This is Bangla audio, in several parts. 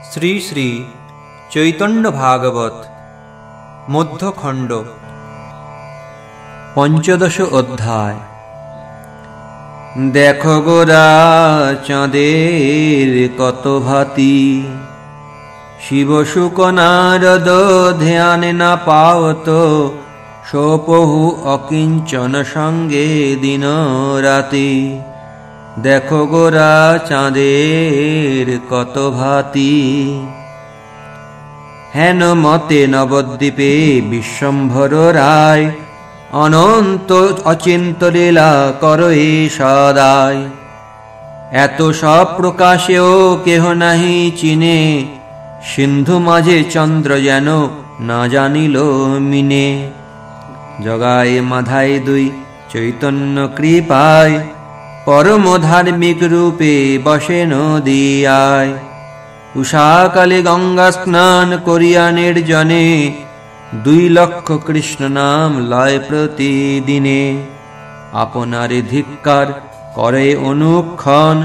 শ্রী শ্রী চৈতন্য ভাগবত মধ্যখণ্ড পঞ্চদশ অধ্যায়। দেখো গোরা চাঁদের কত ভাতি, শিব শুক নারদ ধ্যান না পাওত, সোপহু অকিঞ্চন সঙ্গে দিন রাতি। দেখো গোরা চাঁদের কত ভাতি, হেন মতে নবদ্বীপে বিশ্বম্ভর রায়, অনন্ত অচিন্ত লীলা করই সদায়। এত সব প্রকাশেও কেহ নাহি চিনে, সিন্ধু মাঝে চন্দ্র যেন না জানিল মিনে। জগায় মাধায় দুই চৈতন্য কৃপায়, পরম ধার্মিক রূপে বসে নদিয়ায়। উষাকালে গঙ্গা স্নান করিয়া নির্জনে, 2 লক্ষ কৃষ্ণ নাম লয় প্রতিদিনে। আপনারে ধিক্কার করে অনুক্ষণ,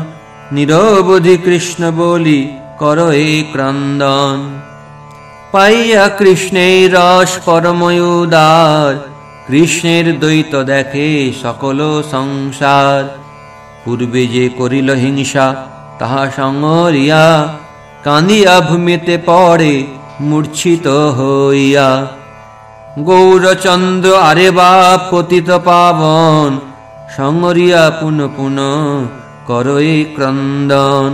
নিরবধি কৃষ্ণ বলি করয়ে ক্রন্দন। পাইয়া কৃষ্ণের রস পরম উদার, কৃষ্ণের দ্বৈত দেখে সকল সংসার। পূর্বে যে করিল হিংসা তাহা সংহরিয়া, কাঁদিয়া ভূমিতে পড়ে মূর্ছিত হইয়া। গৌরচন্দ্র আরে বাপ পতিত পাবন, সংহরিয়া পুন পুন করয়ে ক্রন্দন।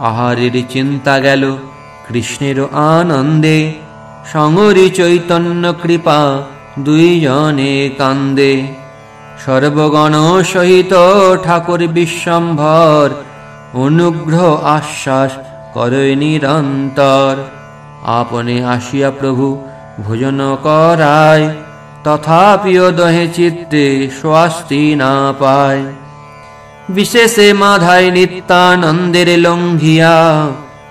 আহারের চিন্তা গেল কৃষ্ণের আনন্দে, সংহরি চৈতন্য কৃপা 2 জনে কান্দে। সর্বগণ সহিত ঠাকুর বিশ্বম্ভর, অনুগ্রহ আশ্বাস করে নিরন্তর। আপনে আসিয়া প্রভু ভোজন করায়, তথাপিও দহে চিত্তে স্বস্তি না পায়। বিশেষে মাধায় নিত্যানন্দের লঙ্ঘিয়া,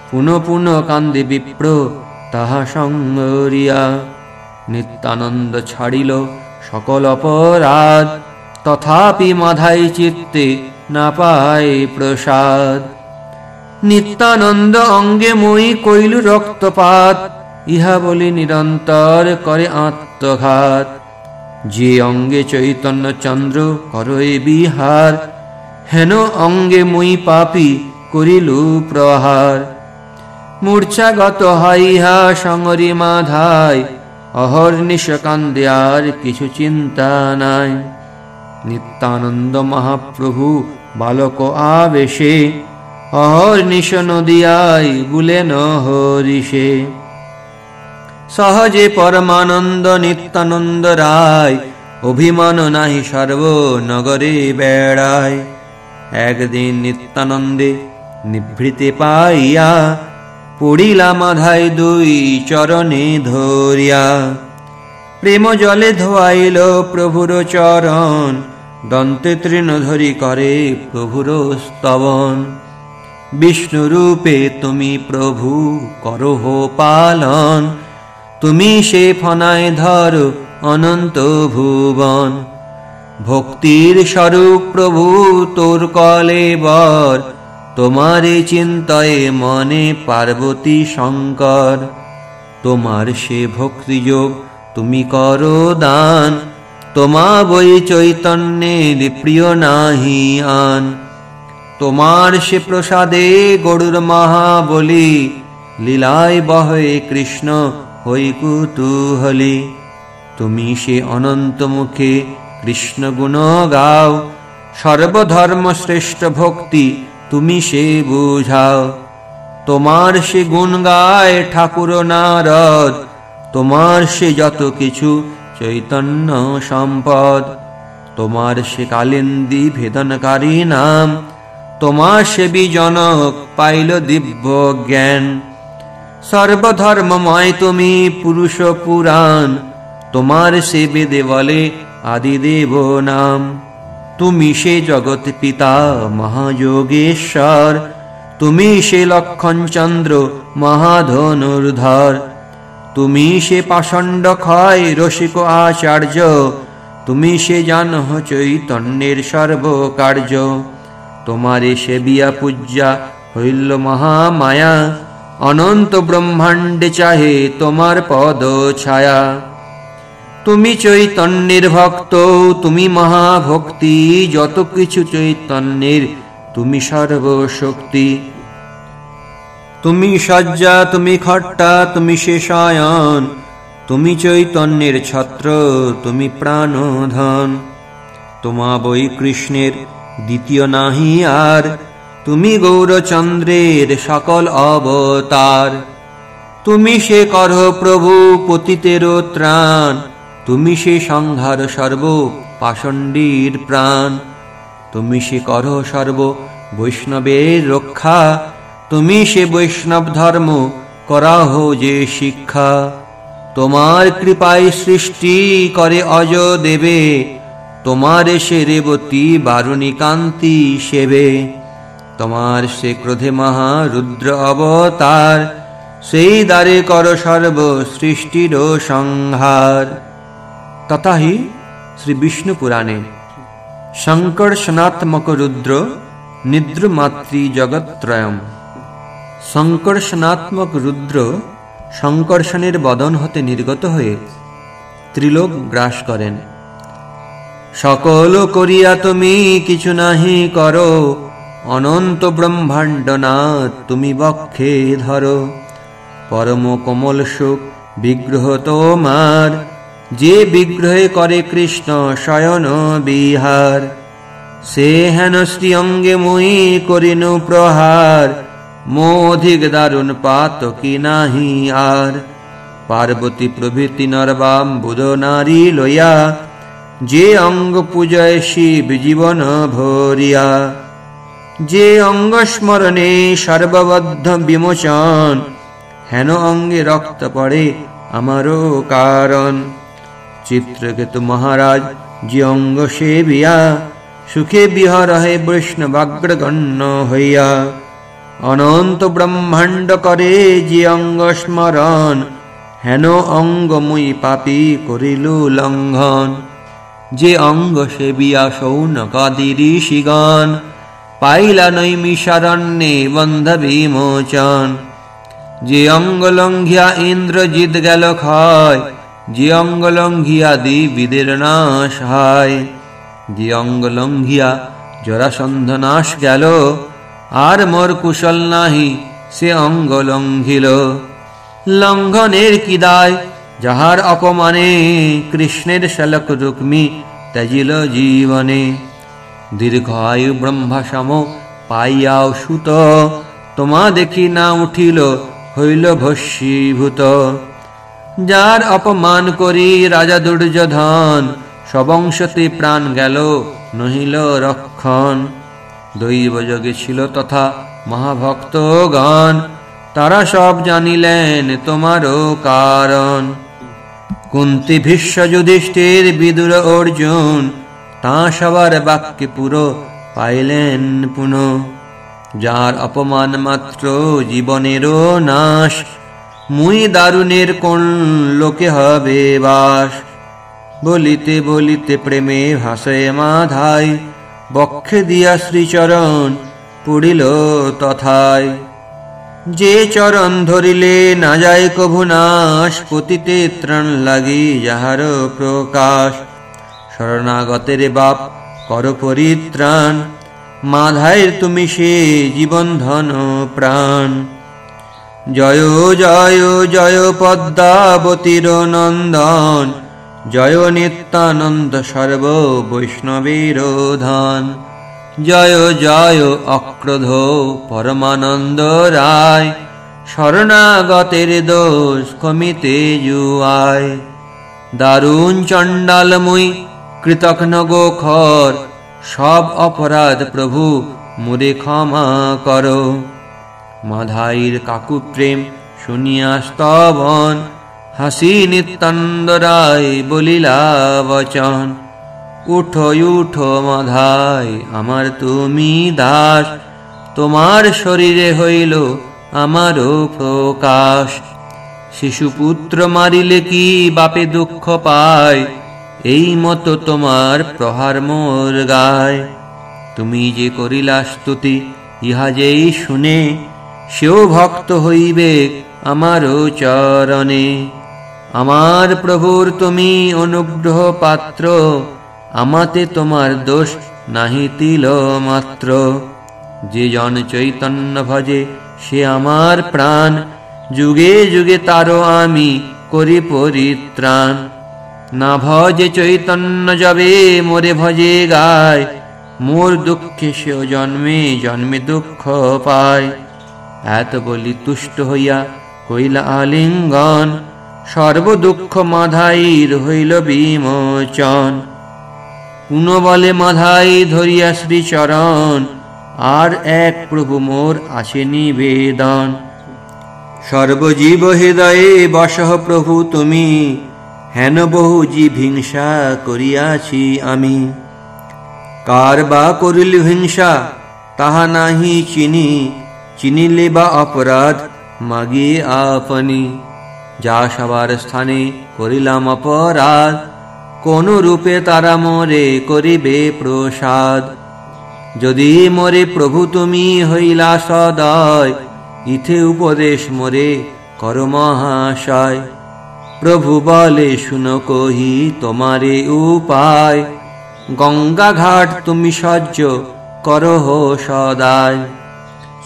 পুন পুন কান্দে বিপ্র তাহা সংগরিয়া। নিত্যানন্দ ছাড়িল সকল অপরাধ, তথাপি মাধায় চিত্তে না পায় প্রসাদ। নিত্যানন্দ অঙ্গে মই কইল রক্তপাত, ইহা বলি নিরন্তর করে আত্মঘাত। যে অঙ্গে চৈতন্য চন্দ্র করয়ে বিহার, হেন অঙ্গে মই পাপী করিল প্রহার। মূর্ছাগত হইয়া সংহরি মাধায়, অহর্নিশ কান্দে আর কিছু চিন্তা নাই। নিত্যানন্দ মহাপ্রভু বালক আবেশে, অহর্নিশ নদিয়ায় বুলেন হরিষে। সহজে পরমানন্দ নিত্যানন্দ রায়, অভিমান নাহি সর্ব নগরে বেড়ায়। একদিন নিত্যানন্দে নিভৃতে পাইয়া, পড়িলা মাধায় 2 চরণে ধরিয়া। প্রেম জলে ধোয়াইল প্রভুর চরণ, দন্তে তৃণ ধরি করে প্রভুর স্তবন। বিষ্ণু রূপে তুমি প্রভু করহ পালন, তুমি সে ফনায় ধর অনন্ত ভুবন। ভক্তির স্বরূপ প্রভু তোর কলেবর, তোমারে চিন্তয়ে মনে পার্বতী শঙ্কর। তোমার সে ভক্তিযোগ তুমি করো দান, তোমা বই চৈতন্যের প্রিয় নাহি আন। তোমার সে প্রসাদে গরুর মহাবলি, লীলায় বহে কৃষ্ণ হই কুতূহলী। তুমি সে অনন্ত মুখে কৃষ্ণ গুণ গাও, সর্বধর্ম শ্রেষ্ঠ ভক্তি তুমি সে বুঝাও। তোমার সে গুণ গায় ঠাকুর নারদ, তোমার সে যত কিছু চৈতন্য সম্পদ। তোমার সে কালিন্দী ভেদনকারী নাম, তোমার সে বিজনক পাইল দিব্য জ্ঞান। সর্বধর্মময় তুমি পুরুষ পুরাণ, তোমার সে বেদে বলে আদিদেব নাম। তুমি সে জগৎ পিতা মহাযোগেশ্বর, তুমি সে লক্ষণ চন্দ্র মহাধনুর্ধর। তুমি সে পাষণ্ড ক্ষয় রসিক আচার্য, তুমি সে জানহ চৈতন্যের সর্বকার্য। তোমারে সেবিয়া পূজ্যা হইল মহামায়া, অনন্ত ব্রহ্মাণ্ডে চাহে তোমার পদ ছায়া। তুমি চৈতন্যের ভক্ত, তুমি মহাভক্তি, যত কিছু চৈতন্যের তুমি সর্বশক্তি। তুমি সজ্জা, তুমি খট্টা, তুমি শেষায়ন, তুমি চৈতন্যের ছত্র, তুমি প্রাণধন। তোমা বৈ কৃষ্ণের দ্বিতীয় নাহি আর, তুমি গৌরচন্দ্রের সকল অবতার। তুমি সে করহ প্রভু পতিতের ত্রাণ, তুমি সে সংহার সর্ব পাষণ্ডীর প্রাণ। তুমি সে করহ সর্ব বৈষ্ণবের রক্ষা, তুমি সে বৈষ্ণব ধর্ম করাহ যে শিক্ষা। তোমার কৃপায় সৃষ্টি করে অজ দেবে, তোমার সে রেবতী বারুণী কান্তি সেবে। তোমার সে ক্রোধে মহারুদ্র অবতার, সেই দ্বারে কর সর্ব সৃষ্টির সংহার। তথা হি শ্রী বিষ্ণু পুরাণে সংকর্ষণাত্মক রুদ্র নিদ্রমাতৃ জগত্রয়ম। সংকর্ষণাত্মক রুদ্র সংকর্ষণের বদন হতে নির্গত হয়ে ত্রিলোক গ্রাস করেন। সকল করিয়া তুমি কিছু নাহি করো, অনন্ত ব্রহ্মাণ্ডনাথ তুমি বক্ষে ধরো। পরম কোমল সুখ বিগ্রহ তোমার, যে বিগ্রহে করে কৃষ্ণ শয়ন বিহার। সে হেন শ্রী অঙ্গে মুই করিনু প্রহার, মো অধিক দারুণ পাত কি নাহি আর। পার্বতী প্রভৃতি নরবাম বুধ নারী লইয়া, যে অঙ্গ পূজয় শিব জীবন ভরিয়া। যে অঙ্গ স্মরণে সর্ববদ্ধ বিমোচন, হেন অঙ্গে রক্ত পড়ে আমারও কারণ। চিত্রকেতু মহারাজ যে অঙ্গ সেবিয়া, সুখে বিহরহে বৈষ্ণবাগ্রগণ্য হইয়া। অনন্ত ব্রহ্মাণ্ড করে যে অঙ্গ স্মরণ, হেন অঙ্গ মুই পাপী করিলু লঙ্ঘন। যে অঙ্গ সেবিয়া শৌনকাদি ঋষিগণ, পাইলা নৈমিষারণ্যে বন্ধ বিমোচন। যে অঙ্গ লঙ্ঘিয়া ইন্দ্রজিৎ গেল ক্ষয়, যে অঙ্গ লঙ্ঘিয়া দিবিদের নাশ হয়। যে অঙ্গ লঙ্ঘিয়া জরাসন্ধ নাশ গেল, আর মোর কুশল নাহি সে অঙ্গ লঙ্ঘিল। লঙ্ঘনের কি দায় যাহার অপমানে, কৃষ্ণের শ্যালক রুক্মি ত্যাজিল জীবনে। দীর্ঘায়ু ব্রহ্মা সম পাইয়াও সুত, তোমা দেখি না উঠিল হইল ভস্মীভূত। যার অপমান করি রাজা দুর্যোধন, সবংশতে প্রাণ গেল নহিল রক্ষণ। দৈব যোগে ছিল তথা মহাভক্তগণ, তারা সব জানিলেন তোমারও কারণ। কুন্তি ভীষ্ম যুধিষ্ঠির বিদুর অর্জুন, তা সবার বাক্যে পুরো পাইলেন পুনঃ। যার অপমান মাত্র জীবনেরও নাশ, মুই দারুণের কোন লোকে হবে বাস। বলিতে বলিতে প্রেমে ভাসে মাধাই, বক্ষে দিয়া শ্রীচরণ পড়িল তথায়। যে চরণ ধরিলে না যায় কভু নাশ, পতিতে ত্রাণ লাগি যাহার প্রকাশ। শরণাগতের বাপ কর পরিত্রাণ, মাধায়ের তুমি সে জীবন ধন প্রাণ। জয় জয় জয় পদ্মাবতীর নন্দন, জয় নিত্যানন্দ সর্ব বৈষ্ণবের ধন। জয় জয় অক্রোধ পরমানন্দ রায়, শরণাগতের দোষ কমিতে জুয়ায়। দারুণ চণ্ডালময়ী কৃতঘ্ন গোখর, সব অপরাধ প্রভু মুরে ক্ষমা করো। মাধাইর কাকু প্রেম শুনিয়া স্তবন, হাসি নিত্যানন্দ রায় বলিলা বচন। উঠো উঠো মাধাই আমার তুমি দাস, তোমার শরীরে হইল আমারও প্রকাশ। শিশুপুত্র মারিলে কি বাপে দুঃখ পায়, এই মতো তোমার প্রহার মোর গায়। তুমি যে করিলা স্তুতি ইহা যেই শুনে, সেও ভক্ত হইবে আমারও চরণে। আমার প্রভুর তুমি অনুগ্রহ পাত্র, আমাতে তোমার দোষ নাহি তিল মাত্র। যে জন চৈতন্য ভজে সে আমার প্রাণ, যুগে যুগে তারও আমি করি পরিত্রাণ। না ভজে চৈতন্য যবে মোরে ভজে গায়, মোর দুঃখে সেও জন্মে জন্মে দুঃখ পায়। এত বলি তুষ্ট হইয়া কইলা আলিঙ্গন, সর্ব দুঃখ মাধাইর হইল বিমোচন। পুন বলে মাধাই ধরিয়া শ্রীচরণ, আর এক প্রভু মোর আছে নিবেদন। সর্বজীব হৃদয়ে বসহ প্রভু তুমি, হেন বহু জীব হিংসা করিয়াছি আমি। কার বা করিল হিংসা তাহা নাহি চিনি, চিনিলে বা অপরাধ মাগিয়ে আপনি। যা সবার স্থানে করিলাম অপরাধ, কোন রূপে তারা মোরে করিবে প্রসাদ। যদি মোরে প্রভু তুমি হইলা সদয়, ইথে উপদেশ মোরে কর মহাশয়। প্রভু বলে শুনো কহি তোমারে উপায়, গঙ্গা ঘাট তুমি সহ্য করহ সদায়।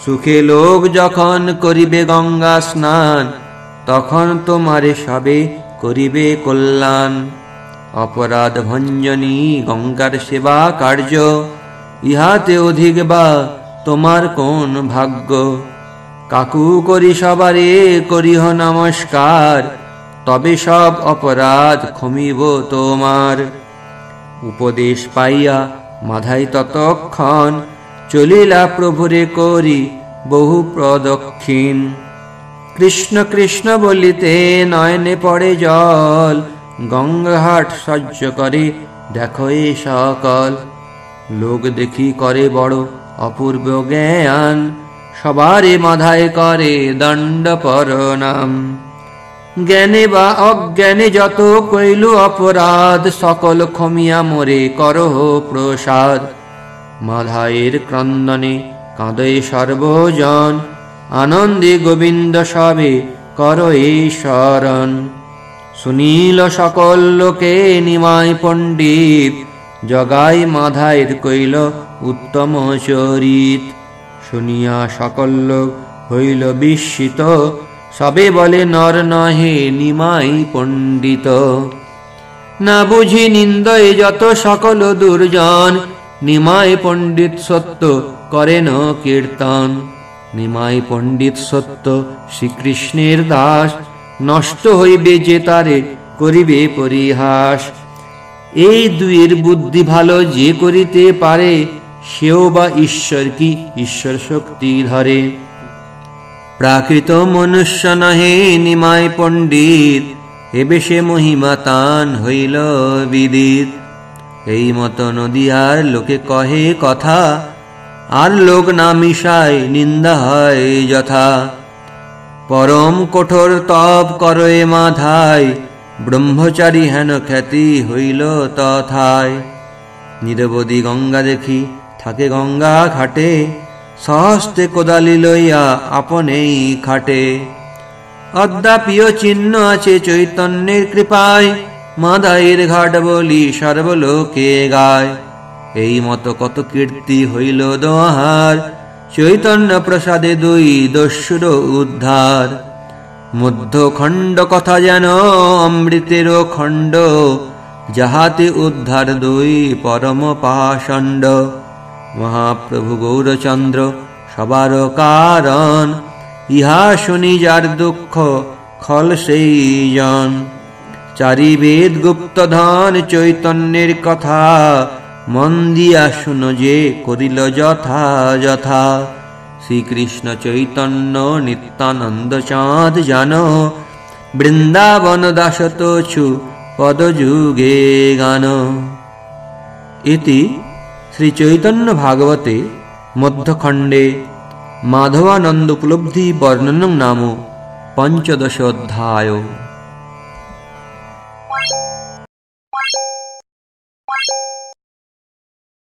সুখে লোক যখন করিবে গঙ্গা স্নান, তখন তোমারে সবে করিবে কল্যাণ। অপরাধ ভঞ্জনী গঙ্গার সেবা কার্য, ইহাতে অধিক বা তোমার কোন ভাগ্য। কাকু করি সবারে করিহ নমস্কার, তবে সব অপরাধ ক্ষমিব তোমার। উপদেশ পাইয়া মাধাই ততক্ষণ, চলিলা প্রভুরে করি বহু প্রদক্ষিণ। কৃষ্ণ কৃষ্ণ বলিতে নয়নে পড়ে জল, গঙ্গাঘাট সহ্য করে দেখো এ সকল। লোক দেখি করে বড় অপূর্ব জ্ঞান, সবারে মাধায় করে দণ্ড প্রণাম। জ্ঞানে বা অজ্ঞানে যত কইল অপরাধ, সকল ক্ষমিয়া মোরে করহ প্রসাদ। মাধায়ের ক্রন্দনে কাঁদে সর্বজন, আনন্দে গোবিন্দ সবে কর এই শরণ। শুনিল সকল লোকে নিমাই পণ্ডিত, জগাই মাধায়ের কইল উত্তম চরিত। শুনিয়া সকল লোক হইল বিস্মিত, সবে বলে নর নহে নিমাই পণ্ডিত। না বুঝি নিন্দয়ে যত সকল দুর্জন, নিমাই পণ্ডিত সত্য করেন কীর্তন। নিমাই পণ্ডিত সত্য শ্রীকৃষ্ণের দাস, নষ্ট হইবে যে তারে করিবে পরিহাস। এই দুইয়ের বুদ্ধি ভালো যে করিতে পারে, সেও বা ঈশ্বর কি ঈশ্বর শক্তি ধরে। প্রাকৃত মনুষ্য নহে নিমাই পণ্ডিত, এবে সে মহিমা তান হইল বিদিত। এই মত নদীয়ার লোকে কহে কথা, আর লোক না মিশায় নিন্দা হয় যথা। পরম কঠোর তপ করয়ে মাধায়, ব্রহ্মচারী হেন খ্যাতি হইল তথায়। নিরবধি গঙ্গা দেখি থাকে গঙ্গা ঘাটে, সহস্তে কোদালি লইয়া আপনেই খাটে। অদ্যাপিও চিহ্ন আছে চৈতন্যের কৃপায়, মাধাইয়ের ঘাট বলি সর্বলোকে গায়। এই মত কত কীর্তি হইল দোহার, চৈতন্য প্রসাদে দুই দস্যুর উদ্ধার। মধ্যখণ্ড কথা যেন অমৃতের খণ্ড, যাহাতে উদ্ধার দুই পরম পাষণ্ড। মহাপ্রভু গৌরচন্দ্র সবার কারণ, ইহা শুনি যার দুঃখ খল সেই জন। চারি বেদ গুপ্ত ধন চৈতন্যের কথা, মন দিয়া শুনো যে করিল যথা যথা। শ্রীকৃষ্ণ চৈতন্য নিত্যানন্দ চাঁদ জানো, বৃন্দাবন দাস তোছু পদ যুগে গান। ইতি শ্রী চৈতন্য ভাগবতে মধ্যখণ্ডে মাধবানন্দ উপলব্ধি বর্ণনং নাম 15 অধ্যায়।